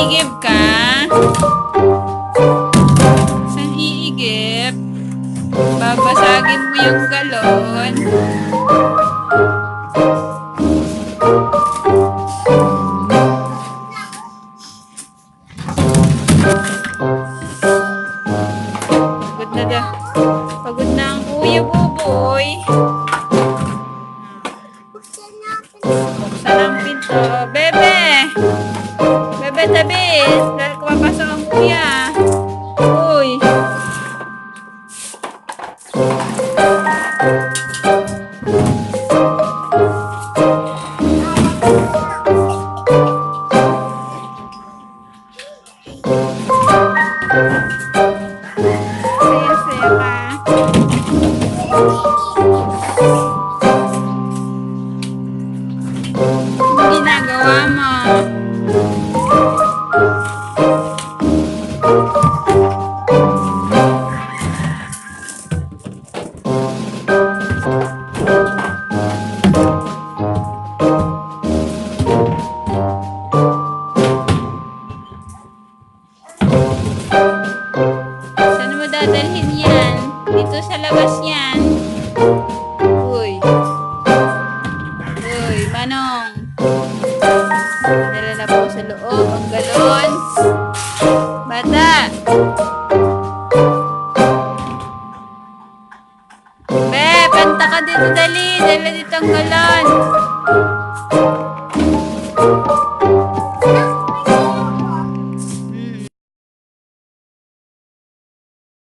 Iigib ka? Saan iigib? Babasagin mo yung galon. Pagod na daw. Pagod na ang kuya Buboy. Buksan ang pinto. Bebe! Bebe, tabis! Dahil kumapasok ang kuya. Uy! Saya-saya ka. Anong ginagawa mo? Saan mo dadalhin yan? Dito sa labas yan. Uy. Uy, Manong. Dala na po sa loob ang galon. Bata. Be, panta ka dito dali. Dala dito ang galon.